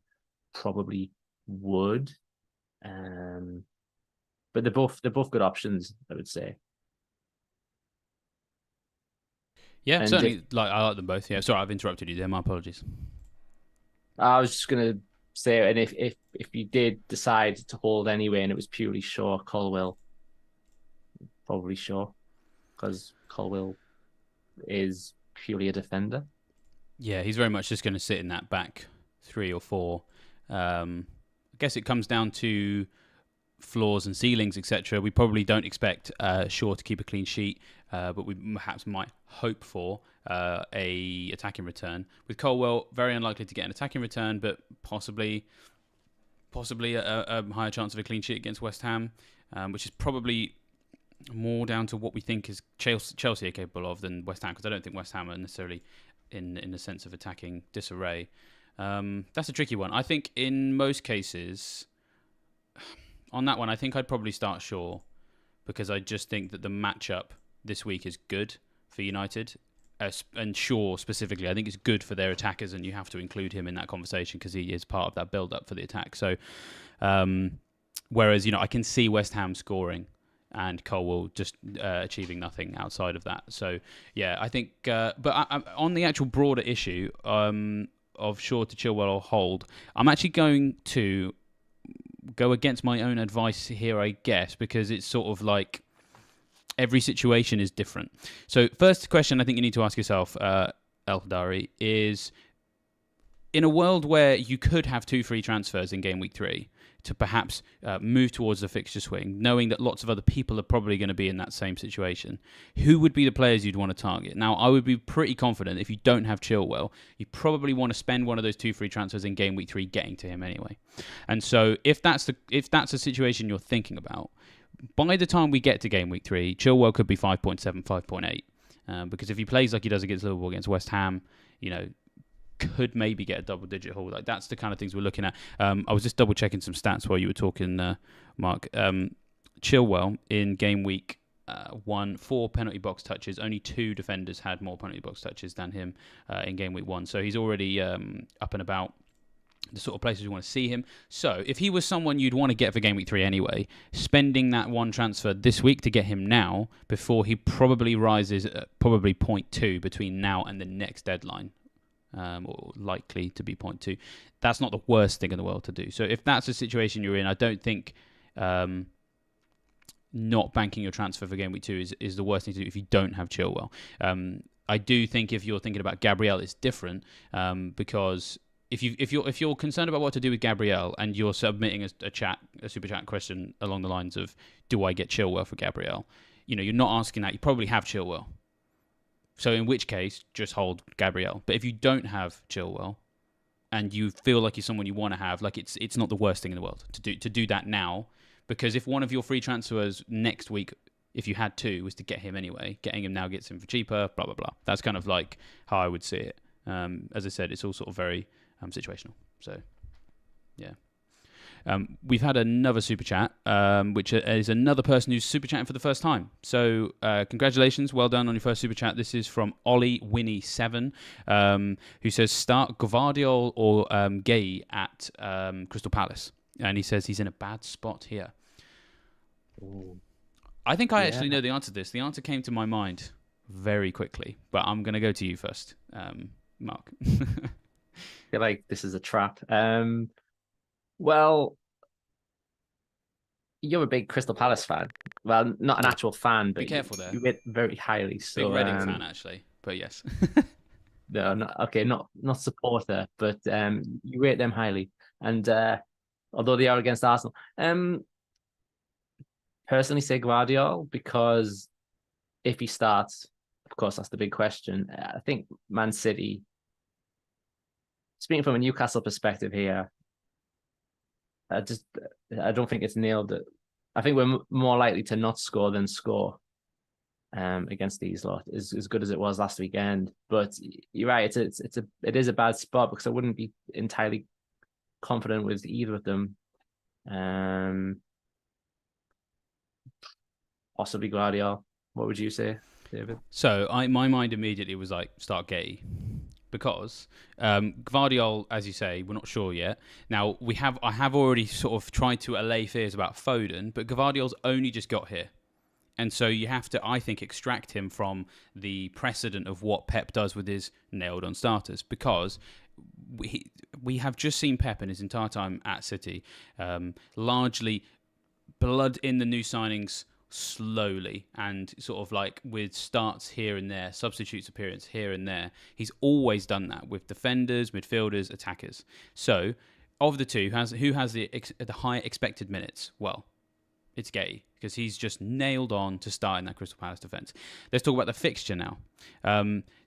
probably would. But they're both good options, I would say. Yeah, and certainly. I like them both. Yeah, sorry, I've interrupted you there. My apologies. I was just gonna say, and if you did decide to hold anyway, and it was purely Shaw, Colwill, probably Shaw, because Colwill is purely a defender. Yeah, he's very much just going to sit in that back 3 or 4. I guess it comes down to floors and ceilings, etc., we probably don't expect Shaw to keep a clean sheet, but we perhaps might hope for a attacking return. With Colwell, very unlikely to get an attacking return, but possibly a higher chance of a clean sheet against West Ham, which is probably more down to what we think is Chelsea are capable of than West Ham, because I don't think West Ham are necessarily in the sense of attacking disarray. That's a tricky one. I think in most cases, on that one, I think I'd probably start Shaw, because I just think that the matchup this week is good for United. And Shaw specifically, I think it's good for their attackers, and you have to include him in that conversation because he is part of that build-up for the attack. So, whereas, I can see West Ham scoring and Colwell just achieving nothing outside of that. So, yeah, I think... but on the actual broader issue of Shaw to Chilwell or hold, I'm actually going to go against my own advice here, I guess, because it's sort of like every situation is different. So, first question I think you need to ask yourself, El Dari, is in a world where you could have 2 free transfers in game week 3 to perhaps move towards the fixture swing, knowing that lots of other people are probably going to be in that same situation, who would be the players you'd want to target? Now, I would be pretty confident if you don't have Chilwell, you probably want to spend one of those 2 free transfers in game week 3 getting to him anyway. And so if that's a situation you're thinking about, by the time we get to game week 3, Chilwell could be 5.7, 5.8. Because if he plays like he does against Liverpool, against West Ham, could maybe get a double-digit haul. Like, that's the kind of things we're looking at. I was just double-checking some stats while you were talking, Mark. Chilwell in game week 1, 4 penalty box touches. Only 2 defenders had more penalty box touches than him in game week 1. So he's already up and about the sort of places you want to see him. So if he was someone you'd want to get for game week 3 anyway, spending that one transfer this week to get him now, before he probably rises probably 0.2 between now and the next deadline, or likely to be 0.2, that's not the worst thing in the world to do. So if that's the situation you're in, I don't think not banking your transfer for game week 2 is the worst thing to do if you don't have Chilwell. I do think if you're thinking about Gabriel, it's different, because if you're concerned about what to do with Gabriel and you're submitting a super chat question along the lines of, do I get Chilwell for Gabriel? You're not asking that. You probably have Chilwell. So in which case, just hold Gabriel. But if you don't have Chilwell and you feel like he's someone you want to have, like it's not the worst thing in the world to do that now, because if one of your free transfers next week, if you had 2, was to get him anyway, getting him now gets him for cheaper, blah blah blah. That's kind of like how I would see it. As I said, it's all sort of very situational. So, yeah. We've had another super chat, which is another person who's super chatting for the first time. So, congratulations, well done on your first super chat. This is from Ollie Winnie 7, who says start Gvardiol or Gay at Crystal Palace, and he says he's in a bad spot here. Ooh. I think I actually know the answer to this. The answer came to my mind very quickly, but I'm going to go to you first, Mark. I feel like this is a trap. Well, you're a big Crystal Palace fan. Well, not an actual fan, but be careful there. You rate very highly. So, big Reading fan, actually, but yes. No, not supporter, but you rate them highly. And although they are against Arsenal, personally say Guardiola, because if he starts, of course, that's the big question. I think Man City, speaking from a Newcastle perspective here, I don't think it's nailed. I think we're more likely to not score than score against these lot, as good as it was last weekend. But you're right, it is a bad spot, because I wouldn't be entirely confident with either of them. Possibly Guardiola. What would you say, David? So my mind immediately was like, start Gay. Because Gvardiol, as you say, we're not sure yet. Now, I have already sort of tried to allay fears about Foden, but Gvardiol's only just got here. And so you have to, I think, extract him from the precedent of what Pep does with his nailed-on starters, because we have just seen Pep in his entire time at City largely blood in the new signings slowly, and sort of like with starts here and there, substitutes appearance here and there. He's always done that with defenders, midfielders, attackers. So, of the two, who has the higher expected minutes? Well, It's Gay, because he's just nailed on to start in that Crystal Palace defence. Let's talk about the fixture now.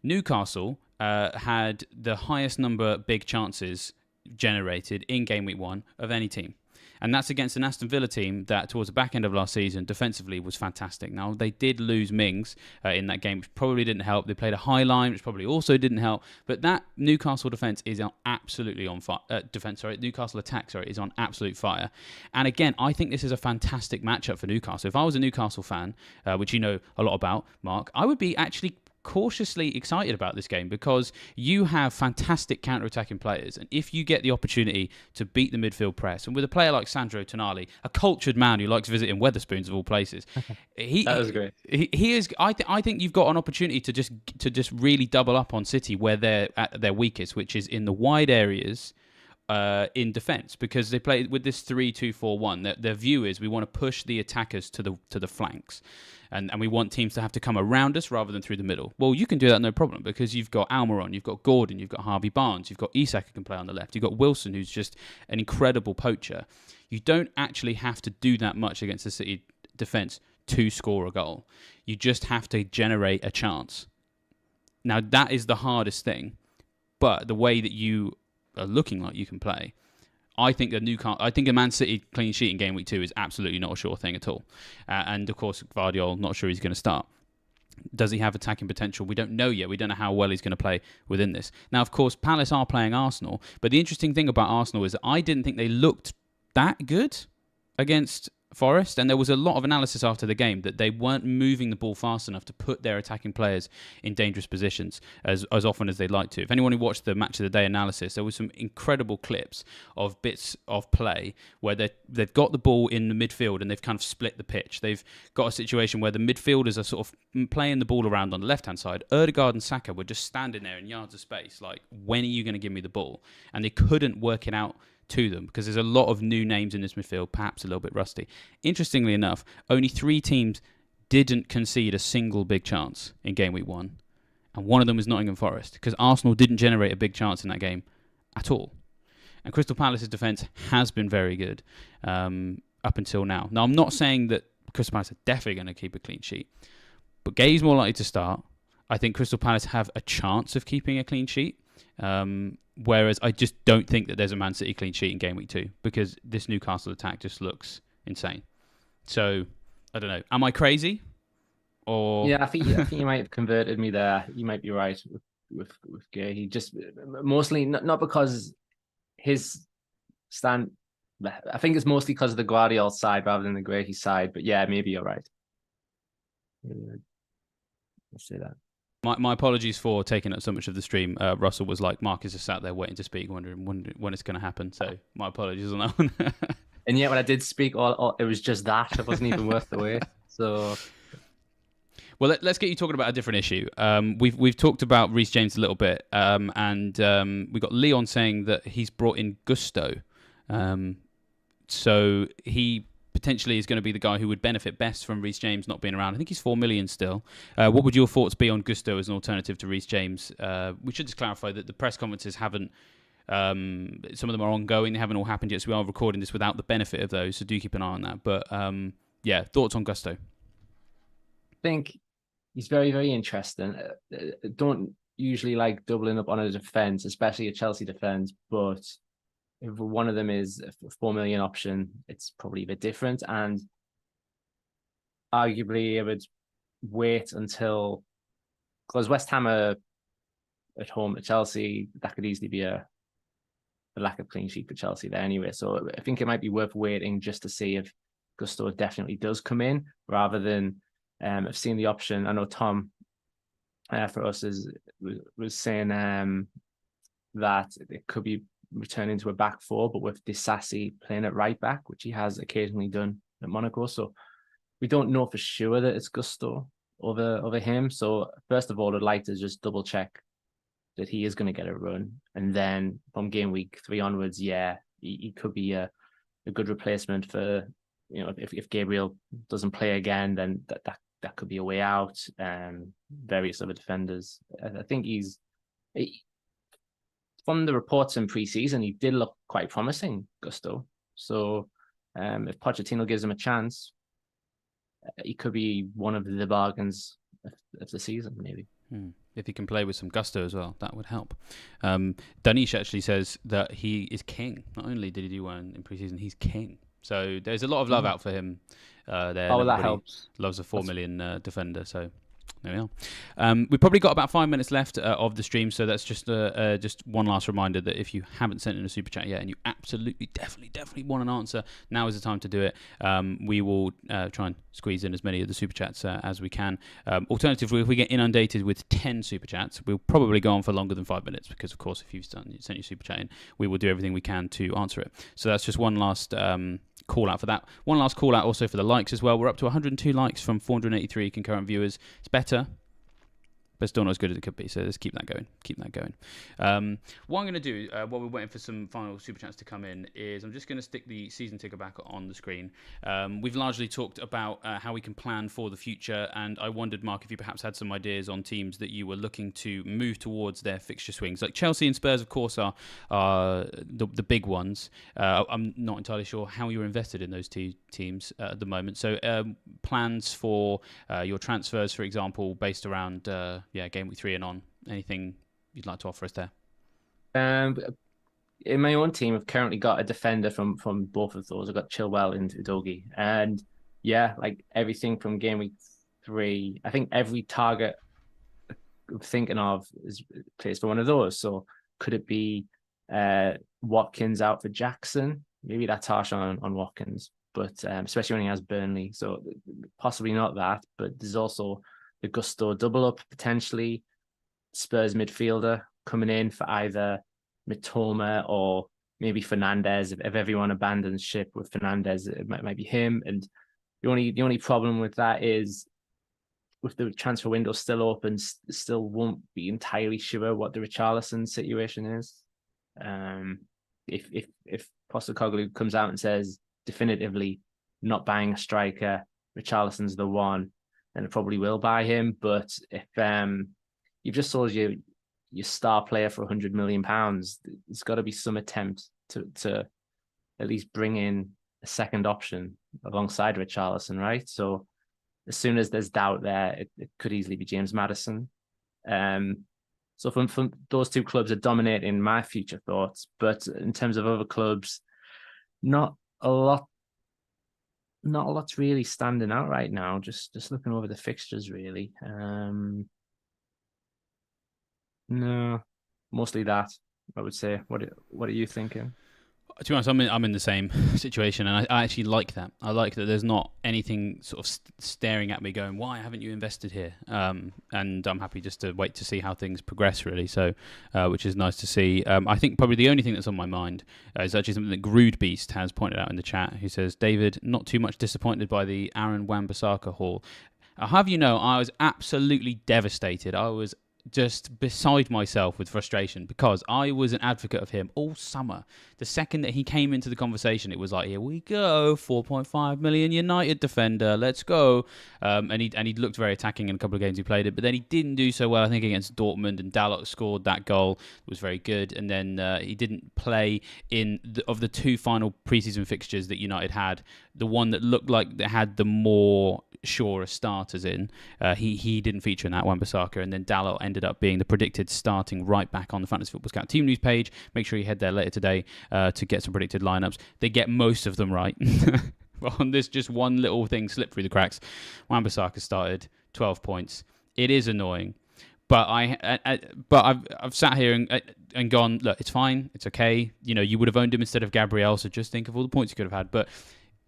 Newcastle had the highest number of big chances generated in game week 1 of any team. And that's against an Aston Villa team that, towards the back end of last season, defensively was fantastic. Now, they did lose Mings in that game, which probably didn't help. They played a high line, which probably also didn't help. But that Newcastle defence is absolutely on fire. Newcastle attack, is on absolute fire. And again, I think this is a fantastic matchup for Newcastle. If I was a Newcastle fan, which you know a lot about, Mark, I would be actually cautiously excited about this game, because you have fantastic counter-attacking players, and if you get the opportunity to beat the midfield press, and with a player like Sandro Tonali, a cultured man who likes visiting Wetherspoons of all places, that was great. He is. I think you've got an opportunity to just really double up on City where they're at their weakest, which is in the wide areas. In defence, because they play with this 3-2-4-1. Their view is we want to push the attackers to the flanks, and we want teams to have to come around us rather than through the middle. Well, you can do that no problem, because you've got Almiron, you've got Gordon, you've got Harvey Barnes, you've got Isak who can play on the left, you've got Wilson who's just an incredible poacher. You don't actually have to do that much against the City defence to score a goal. You just have to generate a chance. Now that is the hardest thing, but the way that you are looking like you can play, I think a Man City clean sheet in game week 2 is absolutely not a sure thing at all. And of course, Guardiola, not sure he's going to start. Does he have attacking potential? We don't know yet. We don't know how well he's going to play within this. Now, of course, Palace are playing Arsenal, but the interesting thing about Arsenal is that I didn't think they looked that good against Forest, and there was a lot of analysis after the game that they weren't moving the ball fast enough to put their attacking players in dangerous positions as often as they'd like to. If anyone who watched the Match of the Day analysis, there was some incredible clips of bits of play where they've got the ball in the midfield and they've kind of split the pitch. They've got a situation where the midfielders are sort of playing the ball around on the left-hand side. Ødegaard and Saka were just standing there in yards of space, like, when are you going to give me the ball? And they couldn't work it out to them, because there's a lot of new names in this midfield, perhaps a little bit rusty. Interestingly enough, only 3 teams didn't concede a single big chance in game week 1, and one of them was Nottingham Forest, because Arsenal didn't generate a big chance in that game at all. And Crystal Palace's defence has been very good up until now. Now, I'm not saying that Crystal Palace are definitely going to keep a clean sheet, but Gay's more likely to start. I think Crystal Palace have a chance of keeping a clean sheet. Whereas I just don't think that there's a Man City clean sheet in game week 2, because this Newcastle attack just looks insane. So, I don't know. Am I crazy? Or Yeah, I think you might have converted me there. You might be right with Gay. He just mostly not because his stand. I think it's mostly because of the Guardiola side rather than the Grady side. But yeah, maybe you're right. Let's say that. My apologies for taking up so much of the stream. Russell was like, Mark is just sat there waiting to speak, wondering when it's going to happen. So my apologies on that one. And yet when I did speak, it was just that. It wasn't even worth the wait. So, well, let's get you talking about a different issue. We've talked about Reece James a little bit, and we got Leon saying that he's brought in Gusto. So he potentially is going to be the guy who would benefit best from Reece James not being around. I think he's 4 million still. What would your thoughts be on Gusto as an alternative to Reece James? We should just clarify that the press conferences haven't, some of them are ongoing. They haven't all happened yet, so we are recording this without the benefit of those, so do keep an eye on that. But yeah, thoughts on Gusto? I think he's very, very interesting. Don't usually like doubling up on a defence, especially a Chelsea defence, but if one of them is a 4 million option, it's probably a bit different. And arguably, I would wait until, because West Ham are at home to Chelsea, that could easily be a lack of clean sheet for Chelsea there anyway. So I think it might be worth waiting just to see if Gusto definitely does come in, rather than I've seen the option. I know Tom for us was saying that it could be returning to a back 4, but with Disasi playing at right back, which he has occasionally done at Monaco. So we don't know for sure that it's Gusto over him. So first of all, I'd like to just double check that he is going to get a run, and then from game week 3 onwards, yeah, he could be a good replacement for, you know, if Gabriel doesn't play again, then that could be a way out. Various other defenders. I think from the reports in pre-season, he did look quite promising, Gusto. So if Pochettino gives him a chance, he could be one of the bargains of the season, maybe. If he can play with some gusto as well, that would help. Danish actually says that he is king. Not only did he do one in pre-season, he's king. So there's a lot of love out for him there. Oh, that helps. Loves a 4 million defender. So there we are. We've probably got about 5 minutes left of the stream, so that's just one last reminder that if you haven't sent in a super chat yet and you absolutely, definitely want an answer, now is the time to do it. We will try and squeeze in as many of the super chats as we can. Alternatively, if we get inundated with 10 super chats, we'll probably go on for longer than 5 minutes because, of course, if you've sent your super chat in, we will do everything we can to answer it. So that's just one last call out for that. One last call out also for the likes as well. We're up to 102 likes from 483 concurrent viewers. It's better, but still not as good as it could be. So let's keep that going. What I'm going to do while we're waiting for some final super chats to come in is I'm just going to stick the season ticker back on the screen. We've largely talked about how we can plan for the future, and I wondered, Mark, if you perhaps had some ideas on teams that you were looking to move towards their fixture swings. Like Chelsea and Spurs, of course, are the big ones. I'm not entirely sure how you're invested in those two teams at the moment. So plans for your transfers, for example, based around Game Week 3 and on. Anything you'd like to offer us there? In my own team, I've currently got a defender from both of those. I've got Chilwell and Udogie. And yeah, like everything from Game Week 3, I think every target I'm thinking of is placed for one of those. So could it be Watkins out for Jackson? Maybe that's harsh on Watkins, but especially when he has Burnley. So possibly not that, but there's also the Gusto double up potentially. Spurs midfielder coming in for either Mitoma or maybe Fernandes. If everyone abandons ship with Fernandes, it might be him. And the only problem with that is with the transfer window still open, still won't be entirely sure what the Richarlison situation is. If Postecoglou comes out and says definitively not buying a striker, Richarlison's the one, then it probably will buy him. But if you've just sold your star player for £100 million, there's got to be some attempt to at least bring in a second option alongside Richarlison, right? So as soon as there's doubt there, it could easily be James Maddison. So from those two clubs are dominating my future thoughts. But in terms of other clubs, not a lot's really standing out right now. Just looking over the fixtures, really. No, mostly that, I would say. What are you thinking? To be honest, I'm in the same situation, and I actually like that. I like that there's not anything sort of staring at me going, why haven't you invested here? And I'm happy just to wait to see how things progress, really. So, which is nice to see. I think probably the only thing that's on my mind is actually something that Grood Beast has pointed out in the chat. Who says, David, not too much disappointed by the Aaron Wan-Bissaka haul. I'll have you know, I was absolutely devastated. I was just beside myself with frustration because I was an advocate of him all summer. The second that he came into the conversation, it was like, here we go, 4.5 million United defender, let's go. And he looked very attacking in a couple of games he played it, but then he didn't do so well, I think, against Dortmund, and Dalot scored that goal. It was very good. And then he didn't play of the two final preseason fixtures that United had, the one that looked like they had the more sure starters in. He didn't feature in that Wan-Bissaka, and then Dalot ended up being the predicted starting right back on the Fantasy Football Scout team news page. Make sure you head there later today to get some predicted lineups. They get most of them right. On this just one little thing slipped through the cracks. Wan-Bissaka started 12 points. It is annoying, but I've sat here and gone, look, it's fine, it's okay. You know, you would have owned him instead of Gabriel, so just think of all the points you could have had. But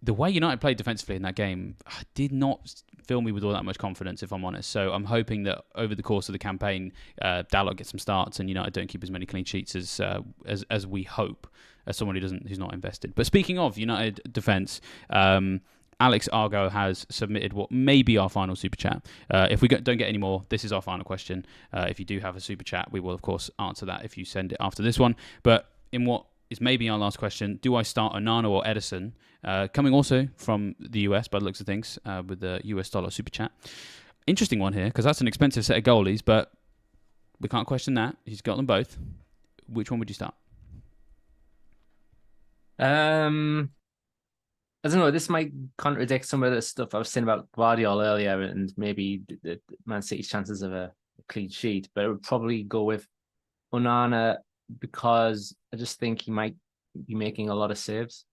the way United played defensively in that game did not fill me with all that much confidence, if I'm honest. So I'm hoping that over the course of the campaign, Dalot gets some starts and United don't keep as many clean sheets as we hope, as someone who's not invested. But speaking of United defence, Alex Argo has submitted what may be our final super chat. If we don't get any more, this is our final question. If you do have a super chat, we will of course answer that if you send it after this one. But in what is maybe our last question, do I start Onana or Edison? Coming also from the US by the looks of things, with the US dollar super chat. Interesting one here, because that's an expensive set of goalies, but we can't question that. He's got them both. Which one would you start? I don't know. This might contradict some of the stuff I was saying about Guardiola earlier, and maybe the Man City's chances of a clean sheet. But I would probably go with Onana because I just think he might be making a lot of saves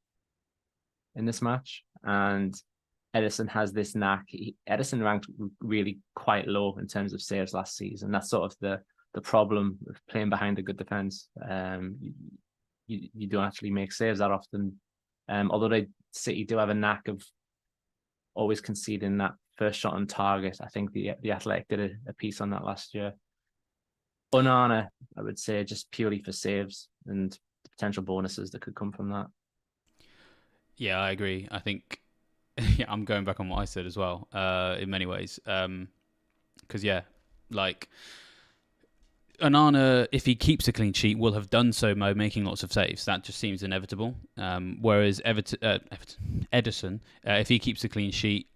in this match, and Edison has this knack. Edison ranked really quite low in terms of saves last season. That's sort of the problem with playing behind a good defense. You don't actually make saves that often. Although City do have a knack of always conceding that first shot on target. I think the Athletic did a piece on that last year. Onana, I would say, just purely for saves and the potential bonuses that could come from that. Yeah, I agree. I think I'm going back on what I said as well, in many ways. Because, like, Onana, if he keeps a clean sheet, will have done so by making lots of saves. That just seems inevitable. Whereas Edison, if he keeps a clean sheet,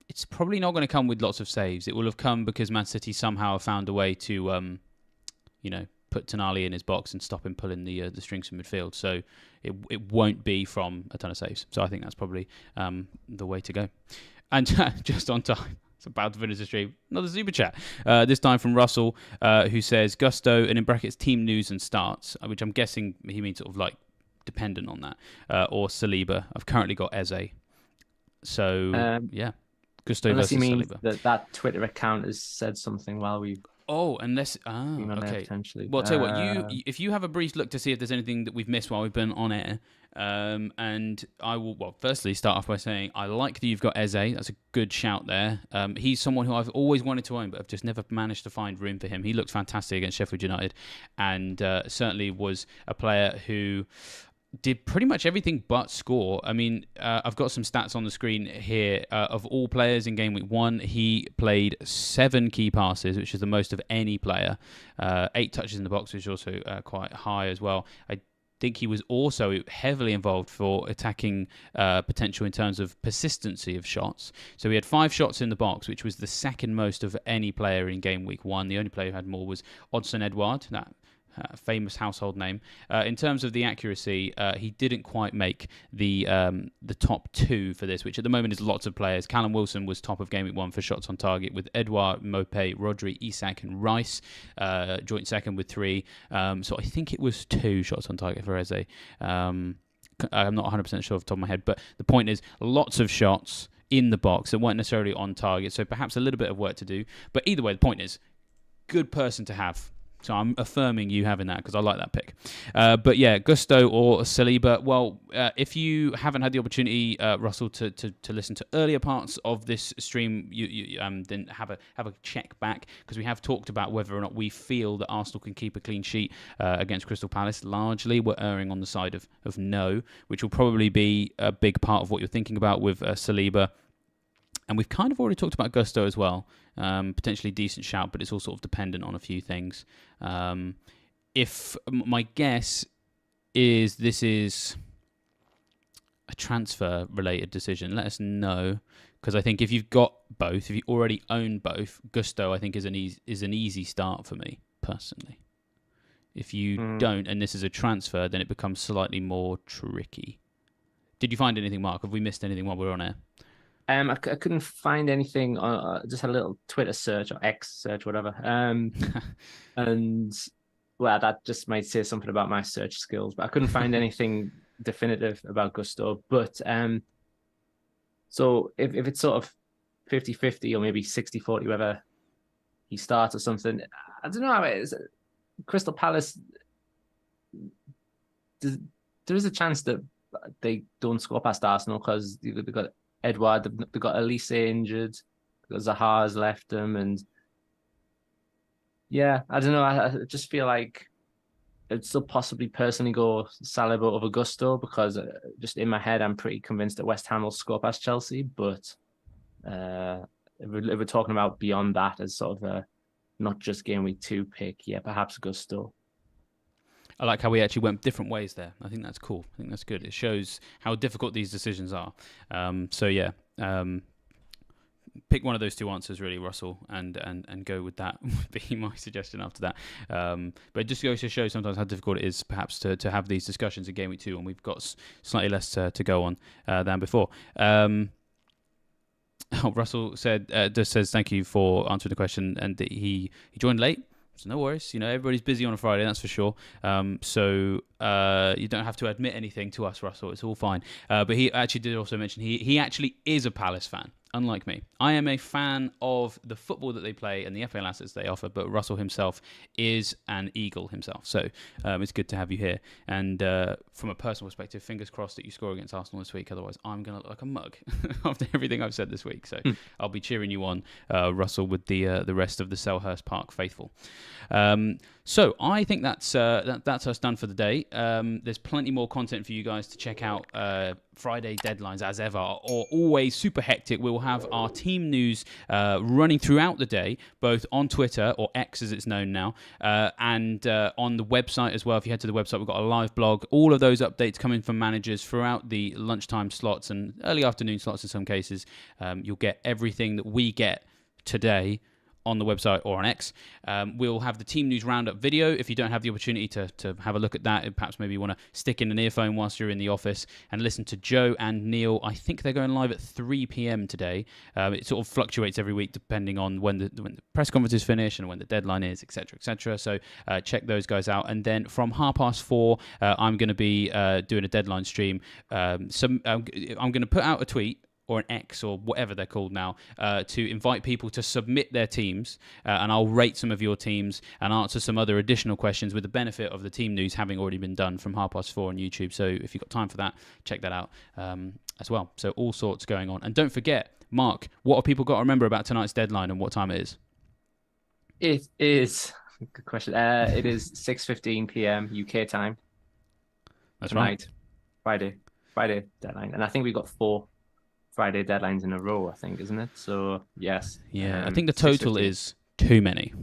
it's probably not going to come with lots of saves. It will have come because Man City somehow have found a way to, put Tonali in his box and stop him pulling the strings from midfield. So it won't be from a ton of saves. So I think that's probably the way to go. And just on time. About to finish the stream. Another super chat. This time from Russell, who says Gusto and in brackets team news and starts, which I'm guessing he means sort of like dependent on that, or Saliba. I've currently got Eze. So Gusto unless versus he means Saliba. that Twitter account has said something while we've been on there potentially. Well, I'll tell you what, if you have a brief look to see if there's anything that we've missed while we've been on air, and I will, firstly start off by saying I like that you've got Eze. That's a good shout there. He's someone who I've always wanted to own, but I've just never managed to find room for him. He looked fantastic against Sheffield United, and certainly was a player who did pretty much everything but score. I mean, I've got some stats on the screen here. Of all players in Gameweek 1, he played 7 key passes, which is the most of any player. 8 touches in the box, which is also quite high as well. I think he was also heavily involved for attacking potential in terms of persistency of shots. So he had 5 shots in the box, which was the second most of any player in Gameweek 1. The only player who had more was Odsonne Edouard, that famous household name. In terms of the accuracy, he didn't quite make the top 2 for this, which at the moment is lots of players. Callum Wilson was top of Game Week 1 for shots on target with Edouard, Mopé, Rodri, Isak and Rice, joint second with 3. So I think it was 2 shots on target for Eze. I'm not 100% sure off the top of my head, but the point is lots of shots in the box that weren't necessarily on target, so perhaps a little bit of work to do. But either way, the point is, good person to have. So I'm affirming you having that because I like that pick. But yeah, Gusto or Saliba. Well, if you haven't had the opportunity, Russell, to listen to earlier parts of this stream, you then have a check back because we have talked about whether or not we feel that Arsenal can keep a clean sheet against Crystal Palace. Largely, we're erring on the side of no, which will probably be a big part of what you're thinking about with Saliba. And we've kind of already talked about Gusto as well. Potentially decent shout, but it's all sort of dependent on a few things. If my guess is this is a transfer-related decision, let us know. Because I think if you've got both, if you already own both, Gusto I think is an easy start for me personally. If you don't, and this is a transfer, then it becomes slightly more tricky. Did you find anything, Mark? Have we missed anything while we're on air? I couldn't find anything. Just had a little Twitter search or X search, whatever. And well, that just might say something about my search skills, but I couldn't find anything definitive about Gusto. But so if it's sort of 50-50 or maybe 60-40, whether he starts or something, I don't know how it is. Crystal Palace, there is a chance that they don't score past Arsenal because they've got Edouard, they've got Elise injured, because Zaha's left them, and yeah, I don't know. I just feel like I'd still possibly personally go Saliba over Gusto because just in my head I'm pretty convinced that West Ham will score past Chelsea. But if we're talking about beyond that as sort of a not just Game Week 2 pick, yeah, perhaps Gusto. I like how we actually went different ways there. I think that's cool. I think that's good. It shows how difficult these decisions are. So yeah, pick one of those two answers, really, Russell, and go with that would be my suggestion after that. But it just goes to show sometimes how difficult it is, perhaps, to have these discussions in Game Week 2, and we've got slightly less to go on than before. Russell says thank you for answering the question, and he joined late. So no worries, everybody's busy on a Friday, that's for sure. So you don't have to admit anything to us, Russell. It's all fine. But he actually did also mention he actually is a Palace fan, unlike me. I am a fan of the football that they play and the FPL assets they offer, but Russell himself is an Eagle himself. So it's good to have you here. And from a personal perspective, fingers crossed that you score against Arsenal this week. Otherwise, I'm going to look like a mug after everything I've said this week. So I'll be cheering you on, Russell, with the rest of the Selhurst Park faithful. So I think that's us done for the day. There's plenty more content for you guys to check out. Friday deadlines, as ever, are always super hectic. We'll have our team news running throughout the day, both on Twitter, or X as it's known now, and on the website as well. If you head to the website, we've got a live blog. All of those updates coming from managers throughout the lunchtime slots and early afternoon slots in some cases. You'll get everything that we get today on the website or on X. We'll have the Team News Roundup video. If you don't have the opportunity to have a look at that, perhaps maybe you want to stick in an earphone whilst you're in the office and listen to Joe and Neil. I think they're going live at 3 p.m. today. It sort of fluctuates every week depending on when the press conferences finish and when the deadline is, etc., etc. So check those guys out. And then from 4:30, I'm going to be doing a deadline stream. I'm going to put out a tweet or an X or whatever they're called now, to invite people to submit their teams, and I'll rate some of your teams and answer some other additional questions with the benefit of the team news having already been done from 4:30 on YouTube. So if you've got time for that, check that out as well. So all sorts going on. And don't forget, Mark, what have people got to remember about tonight's deadline and what time it is? It is, good question. It is 6:15 p.m. UK time. That's tonight, right. Friday deadline. And I think we've got 4 Friday deadlines in a row, I think, isn't it? So, yes. Yeah, I think the total is too many.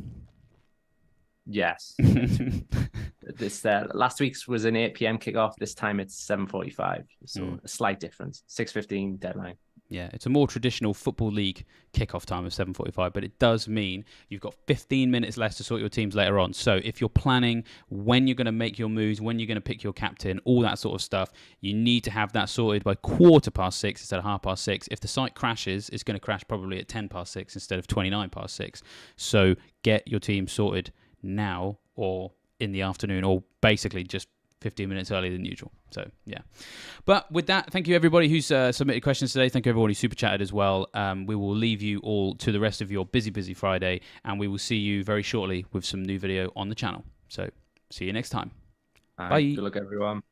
Yes. This last week's was an 8 p.m. kickoff. This time it's 7:45. So a slight difference. 6:15 deadline. Yeah, it's a more traditional Football League kickoff time of 7:45, but it does mean you've got 15 minutes less to sort your teams later on. So if you're planning when you're going to make your moves, when you're going to pick your captain, all that sort of stuff, you need to have that sorted by 6:15 instead of 6:30. If the site crashes, it's going to crash probably at 6:10 instead of 6:29. So get your team sorted now or in the afternoon, or basically just 15 minutes earlier than usual. So, yeah. But with that, thank you everybody who's submitted questions today. Thank you everybody who super chatted as well. We will leave you all to the rest of your busy Friday, and we will see you very shortly with some new video on the channel. So, see you next time. Bye. Good luck, everyone.